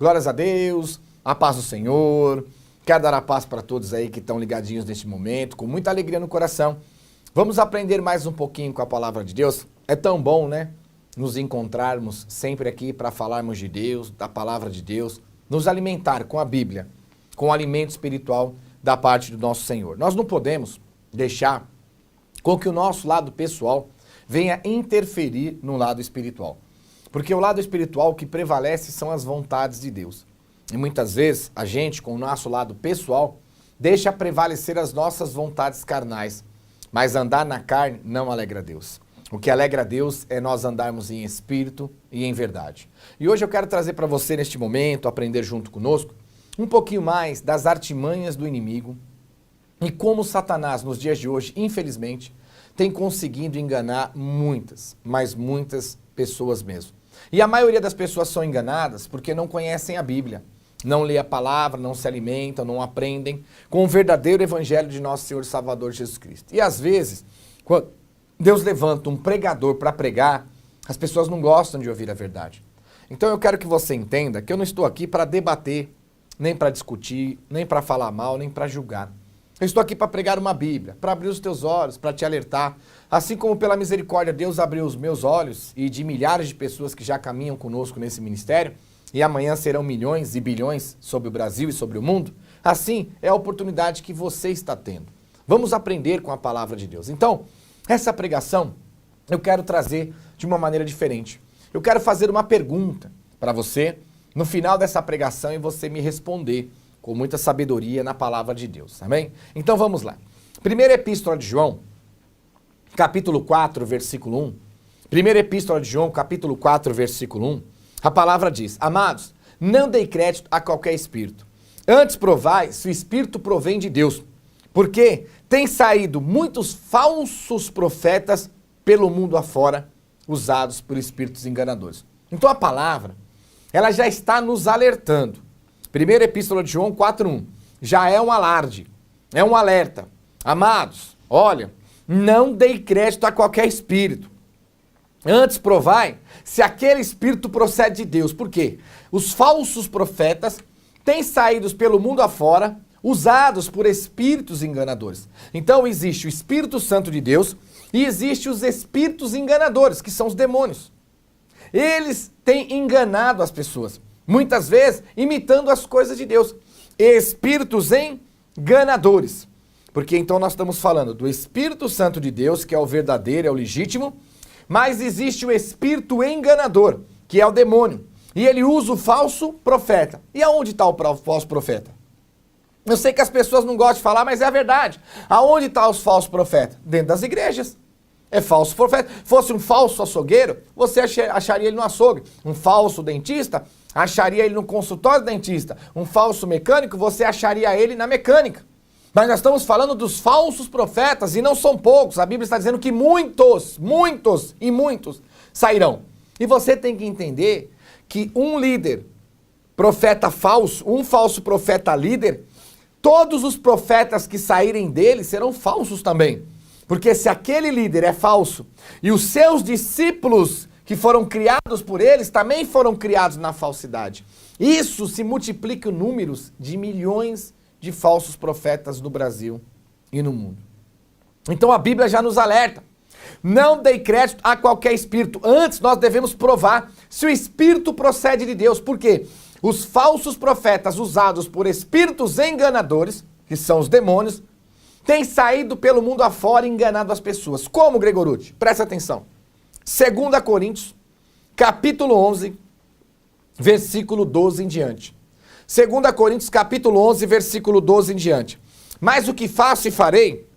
Glórias a Deus, a paz do Senhor. Quero dar a paz para todos aí que estão ligadinhos neste momento, com muita alegria no coração. Vamos aprender mais um pouquinho com a palavra de Deus. É tão bom, né? Nos encontrarmos sempre aqui para falarmos de Deus, da palavra de Deus, nos alimentar com a Bíblia, com o alimento espiritual da parte do nosso Senhor. Nós não podemos deixar com que o nosso lado pessoal venha interferir no lado espiritual. Porque o lado espiritual que prevalece são as vontades de Deus. E muitas vezes a gente, com o nosso lado pessoal, deixa prevalecer as nossas vontades carnais. Mas andar na carne não alegra a Deus. O que alegra a Deus é nós andarmos em espírito e em verdade. E hoje eu quero trazer para você neste momento, aprender junto conosco, um pouquinho mais das artimanhas do inimigo e como Satanás, nos dias de hoje, infelizmente, tem conseguido enganar muitas, mas muitas pessoas mesmo. E a maioria das pessoas são enganadas porque não conhecem a Bíblia, não lê a palavra, não se alimentam, não aprendem com o verdadeiro evangelho de nosso Senhor e Salvador Jesus Cristo. E às vezes, quando Deus levanta um pregador para pregar, as pessoas não gostam de ouvir a verdade. Então eu quero que você entenda que eu não estou aqui para debater, nem para discutir, nem para falar mal, nem para julgar. Eu estou aqui para pregar uma Bíblia, para abrir os teus olhos, para te alertar. Assim como pela misericórdia Deus abriu os meus olhos e de milhares de pessoas que já caminham conosco nesse ministério, e amanhã serão milhões e bilhões sobre o Brasil e sobre o mundo, assim é a oportunidade que você está tendo. Vamos aprender com a palavra de Deus. Então, essa pregação eu quero trazer de uma maneira diferente. Eu quero fazer uma pergunta para você no final dessa pregação e você me responder com muita sabedoria na palavra de Deus, amém? Então vamos lá. Primeira Epístola de João, capítulo 4, versículo 1. Primeira Epístola de João, capítulo 4, versículo 1. A palavra diz: Amados, não dei crédito a qualquer espírito. Antes provai se o espírito provém de Deus. Porque tem saído muitos falsos profetas pelo mundo afora, usados por espíritos enganadores. Então a palavra, ela já está nos alertando. Primeira Epístola de João 4:1, já é um alarde, é um alerta. Amados, olha, não dei crédito a qualquer espírito. Antes provai se aquele espírito procede de Deus. Por quê? Os falsos profetas têm saído pelo mundo afora, usados por espíritos enganadores. Então existe o Espírito Santo de Deus e existe os espíritos enganadores, que são os demônios. Eles têm enganado as pessoas. Muitas vezes imitando as coisas de Deus. Espíritos enganadores. Porque então nós estamos falando do Espírito Santo de Deus, que é o verdadeiro, é o legítimo, mas existe o espírito enganador, que é o demônio. E ele usa o falso profeta. E aonde está o falso profeta? Eu sei que as pessoas não gostam de falar, mas é a verdade. Aonde está os falsos profetas? Dentro das igrejas. É falso profeta. Fosse um falso açougueiro, você acharia ele no açougue. Um falso dentista, acharia ele no consultório do dentista. Um falso mecânico, você acharia ele na mecânica. Mas nós estamos falando dos falsos profetas, e não são poucos. A Bíblia está dizendo que muitos sairão. E você tem que entender que um líder, profeta falso, um falso profeta líder, todos os profetas que saírem dele serão falsos também. Porque se aquele líder é falso e os seus discípulos que foram criados por eles também foram criados na falsidade, isso se multiplica em números de milhões de falsos profetas no Brasil e no mundo. Então a Bíblia já nos alerta. Não dei crédito a qualquer espírito. Antes nós devemos provar se o espírito procede de Deus. Por quê? Os falsos profetas usados por espíritos enganadores, que são os demônios, têm saído pelo mundo afora e enganado as pessoas. Como, Gregoruti? Presta atenção. 2 Coríntios, capítulo 11, versículo 12 em diante. 2 Coríntios, capítulo 11, versículo 12 em diante. Mas o que faço e farei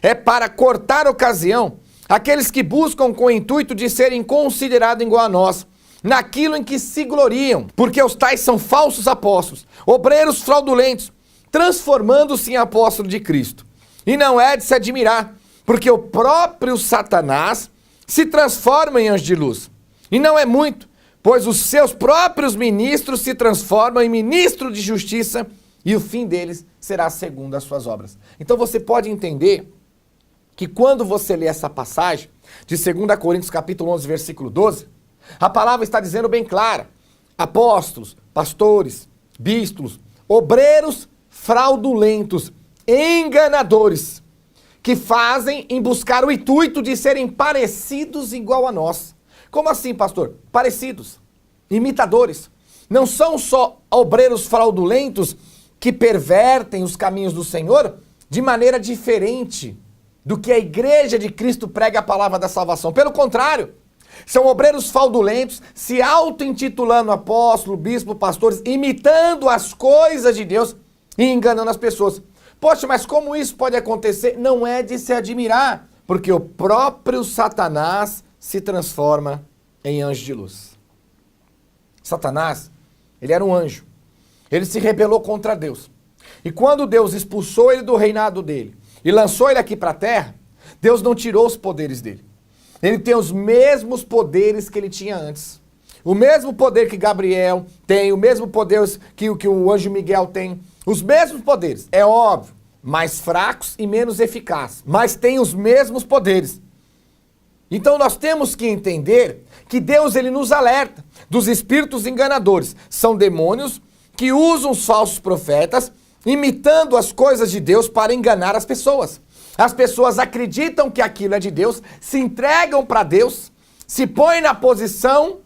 é para cortar ocasião aqueles que buscam com o intuito de serem considerados igual a nós, naquilo em que se gloriam, porque os tais são falsos apóstolos, obreiros fraudulentos, transformando-se em apóstolos de Cristo. E não é de se admirar, porque o próprio Satanás se transforma em anjo de luz. E não é muito, pois os seus próprios ministros se transformam em ministros de justiça, e o fim deles será segundo as suas obras. Então você pode entender que quando você lê essa passagem de 2 Coríntios capítulo 11, versículo 12, a palavra está dizendo bem clara: apóstolos, pastores, bispos, obreiros fraudulentos, enganadores, que fazem em buscar o intuito de serem parecidos igual a nós. Como assim, pastor? Parecidos, imitadores. Não são só obreiros fraudulentos que pervertem os caminhos do Senhor de maneira diferente do que a igreja de Cristo prega a palavra da salvação. Pelo contrário, são obreiros fraudulentos, se auto-intitulando apóstolo, bispo, pastores, imitando as coisas de Deus e enganando as pessoas. Poxa, mas como isso pode acontecer? Não é de se admirar, porque o próprio Satanás se transforma em anjo de luz. Satanás, ele era um anjo. Ele se rebelou contra Deus. E quando Deus expulsou ele do reinado dele e lançou ele aqui para a terra, Deus não tirou os poderes dele. Ele tem os mesmos poderes que ele tinha antes. O mesmo poder que Gabriel tem, o mesmo poder que o anjo Miguel tem. Os mesmos poderes, é óbvio, mais fracos e menos eficazes, mas tem os mesmos poderes. Então nós temos que entender que Deus ele nos alerta dos espíritos enganadores. São demônios que usam os falsos profetas, imitando as coisas de Deus para enganar as pessoas. As pessoas acreditam que aquilo é de Deus, se entregam para Deus, se põem na posição,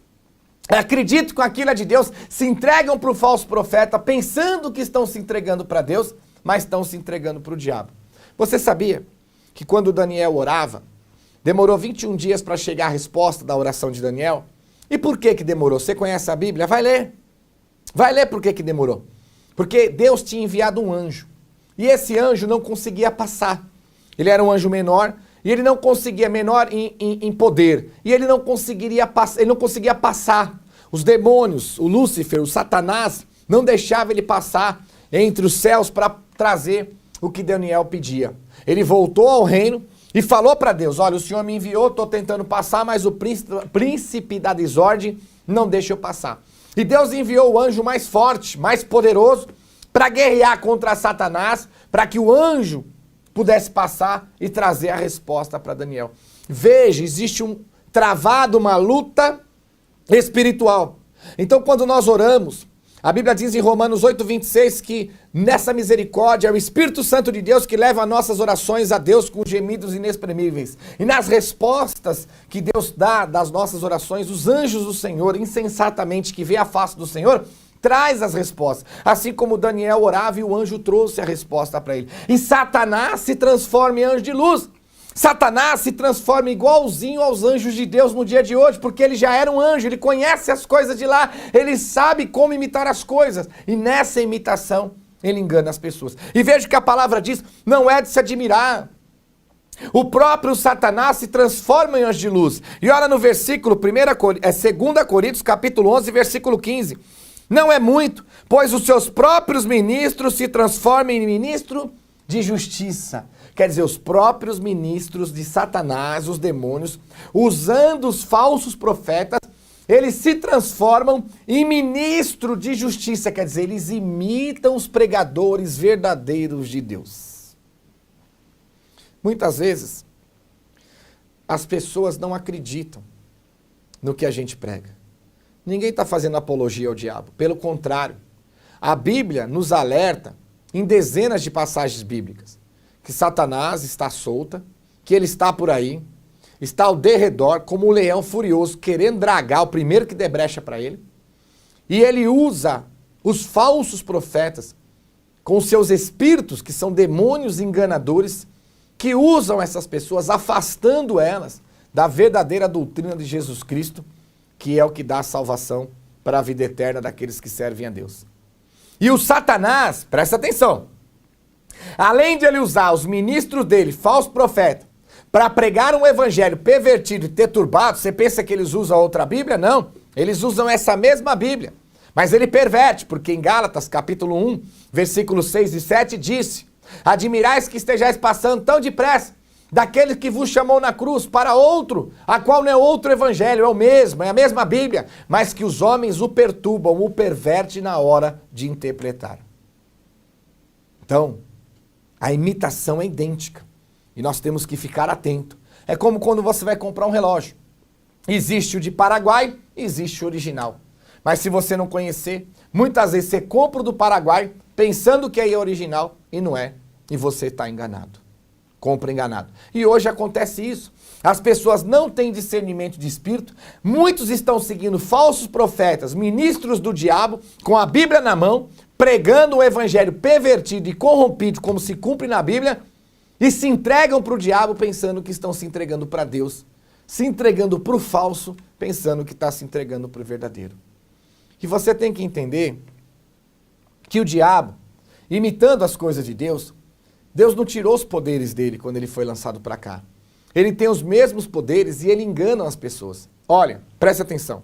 acreditam que aquilo é de Deus, se entregam para o falso profeta, pensando que estão se entregando para Deus, mas estão se entregando para o diabo. Você sabia que quando Daniel orava, demorou 21 dias para chegar a resposta da oração de Daniel? E por que demorou? Você conhece a Bíblia? Vai ler. Vai ler por que demorou. Porque Deus tinha enviado um anjo. E esse anjo não conseguia passar. Ele era um anjo menor e ele não conseguia, menor em poder. E ele não conseguia passar. Os demônios, o Lúcifer, o Satanás, não deixavam ele passar entre os céus para trazer o que Daniel pedia. Ele voltou ao reino e falou para Deus: olha, o Senhor me enviou, estou tentando passar, mas o príncipe da desordem não deixa eu passar. E Deus enviou o anjo mais forte, mais poderoso, para guerrear contra Satanás, para que o anjo pudesse passar e trazer a resposta para Daniel. Veja, existe travado uma luta espiritual. Então, quando nós oramos, a Bíblia diz em Romanos 8:26 que nessa misericórdia é o Espírito Santo de Deus que leva nossas orações a Deus com gemidos inexprimíveis. E nas respostas que Deus dá das nossas orações, os anjos do Senhor, insensatamente, que vê a face do Senhor, traz as respostas. Assim como Daniel orava e o anjo trouxe a resposta para ele. E Satanás se transforma em anjo de luz. Satanás se transforma igualzinho aos anjos de Deus no dia de hoje, porque ele já era um anjo, ele conhece as coisas de lá, ele sabe como imitar as coisas. E nessa imitação, ele engana as pessoas. E veja que a palavra diz, não é de se admirar. O próprio Satanás se transforma em anjo de luz. E olha no versículo, 2 Coríntios, capítulo 11, versículo 15. Não é muito, pois os seus próprios ministros se transformam em ministro de justiça. Quer dizer, os próprios ministros de Satanás, os demônios, usando os falsos profetas, eles se transformam em ministro de justiça. Quer dizer, eles imitam os pregadores verdadeiros de Deus. Muitas vezes, as pessoas não acreditam no que a gente prega. Ninguém está fazendo apologia ao diabo. Pelo contrário, a Bíblia nos alerta em dezenas de passagens bíblicas que Satanás está solta, que ele está por aí, está ao derredor como um leão furioso, querendo dragar o primeiro que der brecha para ele. E ele usa os falsos profetas com seus espíritos, que são demônios enganadores, que usam essas pessoas, afastando elas da verdadeira doutrina de Jesus Cristo, que é o que dá a salvação para a vida eterna daqueles que servem a Deus. E o Satanás, presta atenção, além de ele usar os ministros dele, falso profeta, para pregar um evangelho pervertido e perturbado, você pensa que eles usam outra Bíblia? Não, eles usam essa mesma Bíblia. Mas ele perverte, porque em Gálatas, capítulo 1, versículos 6 e 7, disse: admirais que estejais passando tão depressa daquele que vos chamou na cruz para outro, a qual não é outro evangelho, é o mesmo, é a mesma Bíblia, mas que os homens o perturbam, o pervertem na hora de interpretar. Então, a imitação é idêntica e nós temos que ficar atento. É como quando você vai comprar um relógio. Existe o de Paraguai, existe o original. Mas se você não conhecer, muitas vezes você compra o do Paraguai pensando que aí é original e não é. E você está enganado. Compra enganado. E hoje acontece isso. As pessoas não têm discernimento de espírito. Muitos estão seguindo falsos profetas, ministros do diabo, com a Bíblia na mão, pregando o evangelho pervertido e corrompido, como se cumpre na Bíblia, e se entregam para o diabo pensando que estão se entregando para Deus, se entregando para o falso, pensando que está se entregando para o verdadeiro. E você tem que entender que o diabo, imitando as coisas de Deus, Deus não tirou os poderes dele quando ele foi lançado para cá. Ele tem os mesmos poderes e ele engana as pessoas. Olha, preste atenção.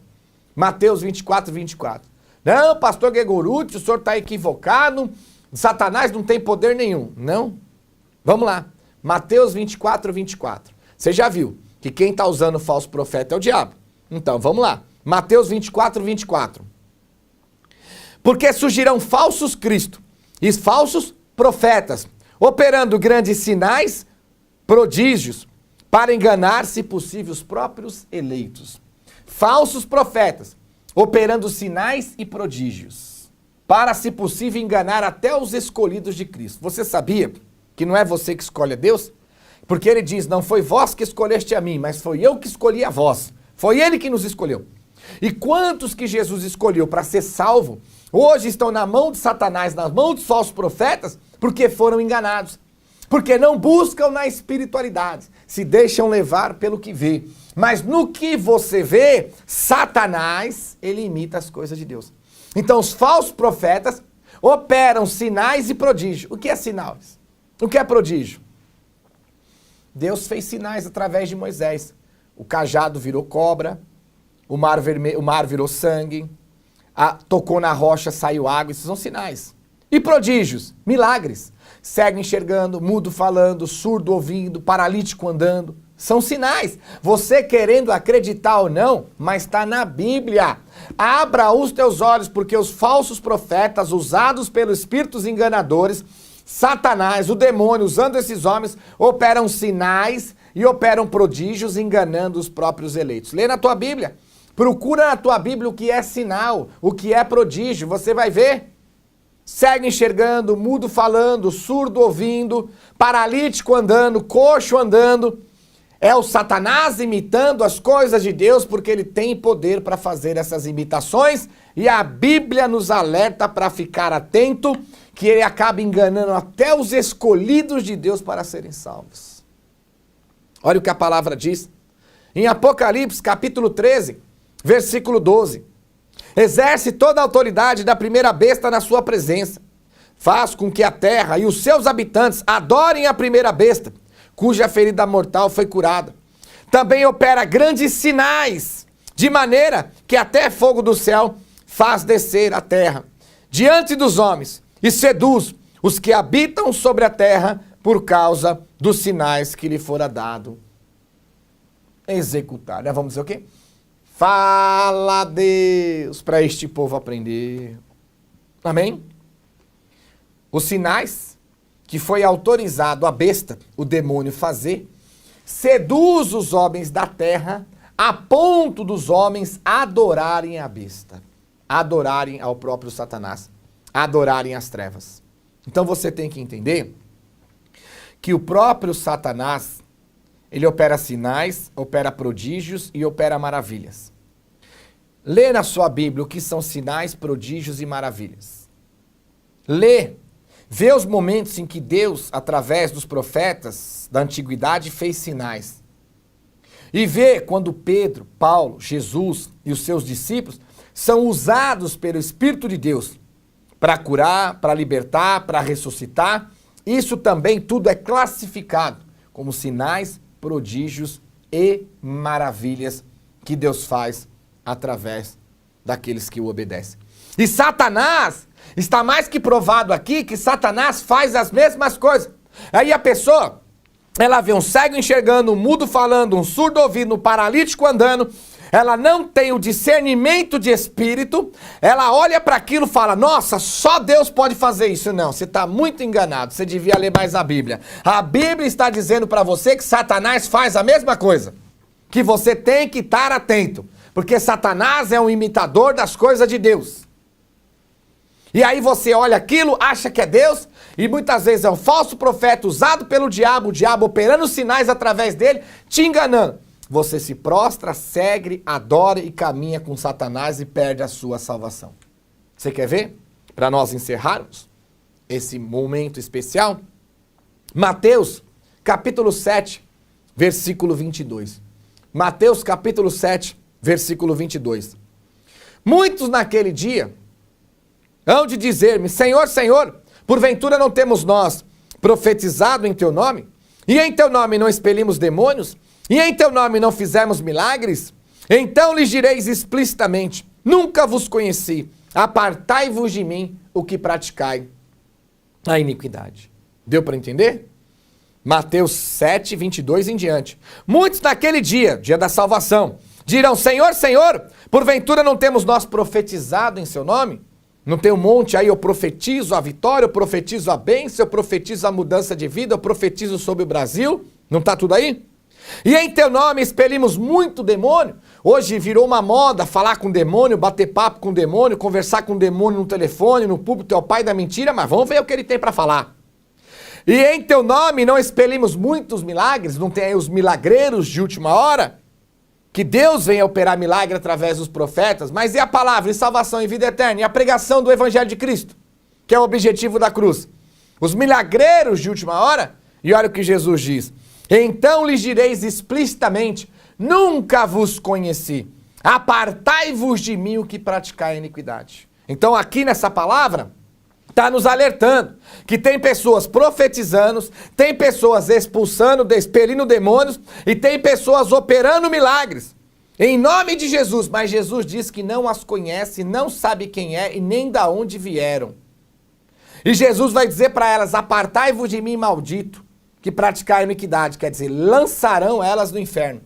Mateus 24, 24. Não, pastor Gregorucci, o senhor está equivocado. Satanás não tem poder nenhum. Não. Vamos lá. Mateus 24, 24. Você já viu que quem está usando o falso profeta é o diabo. Então, vamos lá. Mateus 24, 24. Porque surgirão falsos cristos e falsos profetas, operando grandes sinais, prodígios, para enganar, se possível, os próprios eleitos. Falsos profetas, operando sinais e prodígios, para, se possível, enganar até os escolhidos de Cristo. Você sabia que não é você que escolhe a Deus? Porque ele diz, não foi vós que escolheste a mim, mas foi eu que escolhi a vós. Foi ele que nos escolheu. E quantos que Jesus escolheu para ser salvo, hoje estão na mão de Satanás, na mão dos falsos profetas, porque foram enganados. Porque não buscam na espiritualidade, se deixam levar pelo que vê. Mas no que você vê, Satanás, ele imita as coisas de Deus. Então os falsos profetas operam sinais e prodígios. O que é sinais? O que é prodígio? Deus fez sinais através de Moisés. O cajado virou cobra, o mar virou sangue, tocou na rocha, saiu água, esses são sinais. E prodígios, milagres. Cego enxergando, mudo falando, surdo ouvindo, paralítico andando. São sinais. Você querendo acreditar ou não, mas está na Bíblia. Abra os teus olhos, porque os falsos profetas, usados pelos espíritos enganadores, Satanás, o demônio, usando esses homens, operam sinais e operam prodígios, enganando os próprios eleitos. Lê na tua Bíblia. Procura na tua Bíblia o que é sinal, o que é prodígio. Você vai ver. Cego enxergando, mudo falando, surdo ouvindo, paralítico andando, coxo andando. É o Satanás imitando as coisas de Deus, porque ele tem poder para fazer essas imitações. E a Bíblia nos alerta para ficar atento, que ele acaba enganando até os escolhidos de Deus para serem salvos. Olha o que a palavra diz. Em Apocalipse, capítulo 13, versículo 12. Exerce toda a autoridade da primeira besta na sua presença. Faz com que a terra e os seus habitantes adorem a primeira besta, cuja ferida mortal foi curada. Também opera grandes sinais, de maneira que até fogo do céu faz descer a terra diante dos homens e seduz os que habitam sobre a terra por causa dos sinais que lhe fora dado executar. Vamos dizer o quê? Fala, Deus, para este povo aprender. Amém? Os sinais que foi autorizado a besta, o demônio, fazer, seduz os homens da terra a ponto dos homens adorarem a besta, adorarem ao próprio Satanás, adorarem as trevas. Então você tem que entender que o próprio Satanás, ele opera sinais, opera prodígios e opera maravilhas. Lê na sua Bíblia o que são sinais, prodígios e maravilhas. Lê. Vê os momentos em que Deus, através dos profetas da antiguidade, fez sinais. E vê quando Pedro, Paulo, Jesus e os seus discípulos são usados pelo Espírito de Deus para curar, para libertar, para ressuscitar. Isso também tudo é classificado como sinais, prodígios e maravilhas que Deus faz através daqueles que o obedecem. E Satanás, está mais que provado aqui que Satanás faz as mesmas coisas. Aí a pessoa, ela vê um cego enxergando, um mudo falando, um surdo ouvindo, um paralítico andando, ela não tem o discernimento de espírito, ela olha para aquilo e fala, nossa, só Deus pode fazer isso. Não, você está muito enganado, você devia ler mais a Bíblia. A Bíblia está dizendo para você que Satanás faz a mesma coisa, que você tem que estar atento, Porque Satanás é um imitador das coisas de Deus. E aí você olha aquilo, acha que é Deus, e muitas vezes é um falso profeta usado pelo diabo, o diabo operando sinais através dele, te enganando. Você se prostra, segue, adora e caminha com Satanás e perde a sua salvação. Você quer ver? Para nós encerrarmos esse momento especial, Mateus, capítulo 7, versículo 22. Mateus, capítulo 7, versículo 22. Muitos naquele dia hão de dizer-me, Senhor, Senhor, porventura não temos nós profetizado em teu nome? E em teu nome não expelimos demônios? E em teu nome não fizemos milagres? Então lhes direis explicitamente, nunca vos conheci, apartai-vos de mim, o que praticai a iniquidade. Deu para entender? Mateus 7, 22 em diante. Muitos naquele dia, dia da salvação, dirão, Senhor, Senhor, porventura não temos nós profetizado em seu nome? Não tem um monte aí, eu profetizo a vitória, eu profetizo a bênção, eu profetizo a mudança de vida, eu profetizo sobre o Brasil. Não está tudo aí? E em teu nome expelimos muito demônio. Hoje virou uma moda falar com demônio, bater papo com demônio, conversar com demônio no telefone, no púlpito, é o pai da mentira, mas vamos ver o que ele tem para falar. E em teu nome não expelimos muitos milagres, não tem aí os milagreiros de última hora? Que Deus venha operar milagre através dos profetas, mas e a palavra, e salvação e vida eterna, e a pregação do Evangelho de Cristo, que é o objetivo da cruz. Os milagreiros de última hora, e olha o que Jesus diz, então lhes direis explicitamente, nunca vos conheci, apartai-vos de mim o que praticai a iniquidade. Então aqui nessa palavra, está nos alertando que tem pessoas profetizando, tem pessoas expulsando, expelindo demônios e tem pessoas operando milagres em nome de Jesus, mas Jesus diz que não as conhece, não sabe quem é e nem da onde vieram. E Jesus vai dizer para elas, apartai-vos de mim, maldito, que praticai a iniquidade, quer dizer, lançarão elas no inferno.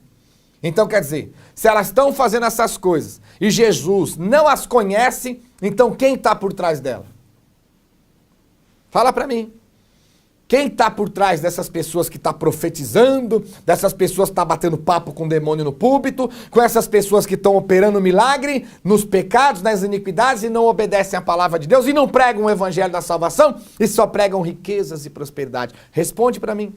Então quer dizer, se elas estão fazendo essas coisas e Jesus não as conhece, então quem está por trás dela? Fala para mim. Quem está por trás dessas pessoas que estão profetizando, dessas pessoas que estão batendo papo com o demônio no púlpito, com essas pessoas que estão operando milagre nos pecados, nas iniquidades e não obedecem à palavra de Deus e não pregam o evangelho da salvação e só pregam riquezas e prosperidade? Responde para mim.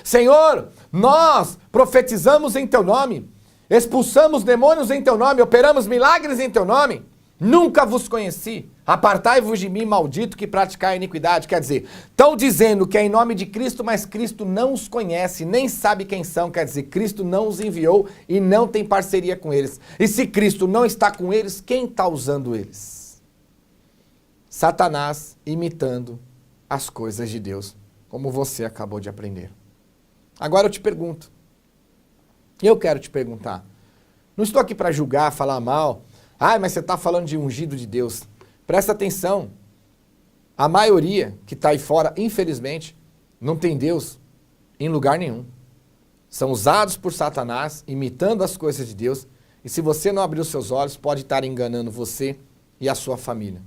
Senhor, nós profetizamos em teu nome, expulsamos demônios em teu nome, operamos milagres em teu nome. Nunca vos conheci, apartai-vos de mim, maldito, que praticai a iniquidade. Quer dizer, estão dizendo que é em nome de Cristo, mas Cristo não os conhece, nem sabe quem são. Quer dizer, Cristo não os enviou e não tem parceria com eles. E se Cristo não está com eles, quem está usando eles? Satanás imitando as coisas de Deus, como você acabou de aprender. Agora eu te pergunto, eu quero te perguntar, não estou aqui para julgar, falar mal. Mas você está falando de ungido de Deus. Presta atenção. A maioria que está aí fora, infelizmente, não tem Deus em lugar nenhum. São usados por Satanás, imitando as coisas de Deus. E se você não abrir os seus olhos, pode estar enganando você e a sua família.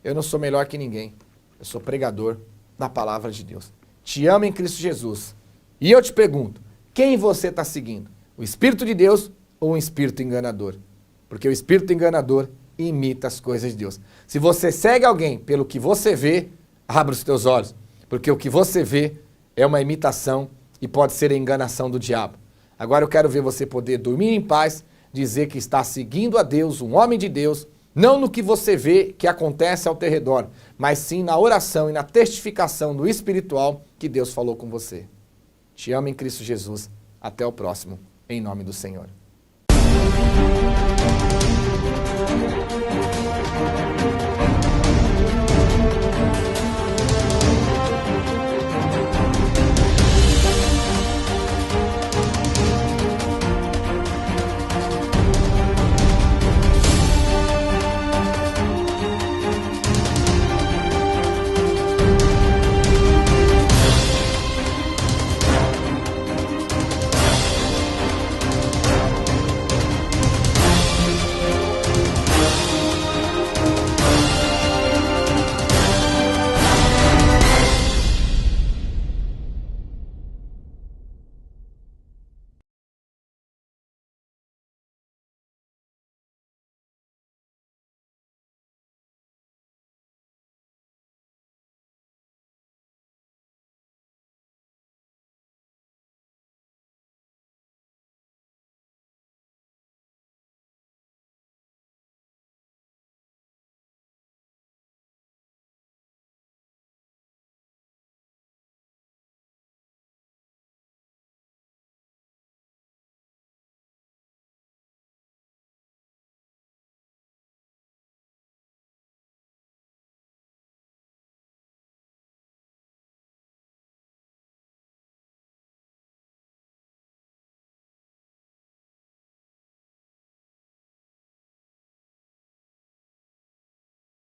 Eu não sou melhor que ninguém. Eu sou pregador da palavra de Deus. Te amo em Cristo Jesus. E eu te pergunto, quem você está seguindo? O Espírito de Deus ou um espírito enganador? Porque o espírito enganador imita as coisas de Deus. Se você segue alguém pelo que você vê, abra os teus olhos. Porque o que você vê é uma imitação e pode ser a enganação do diabo. Agora eu quero ver você poder dormir em paz, dizer que está seguindo a Deus, um homem de Deus, não no que você vê que acontece ao teu redor, mas sim na oração e na testificação do espiritual que Deus falou com você. Te amo em Cristo Jesus. Até o próximo, em nome do Senhor.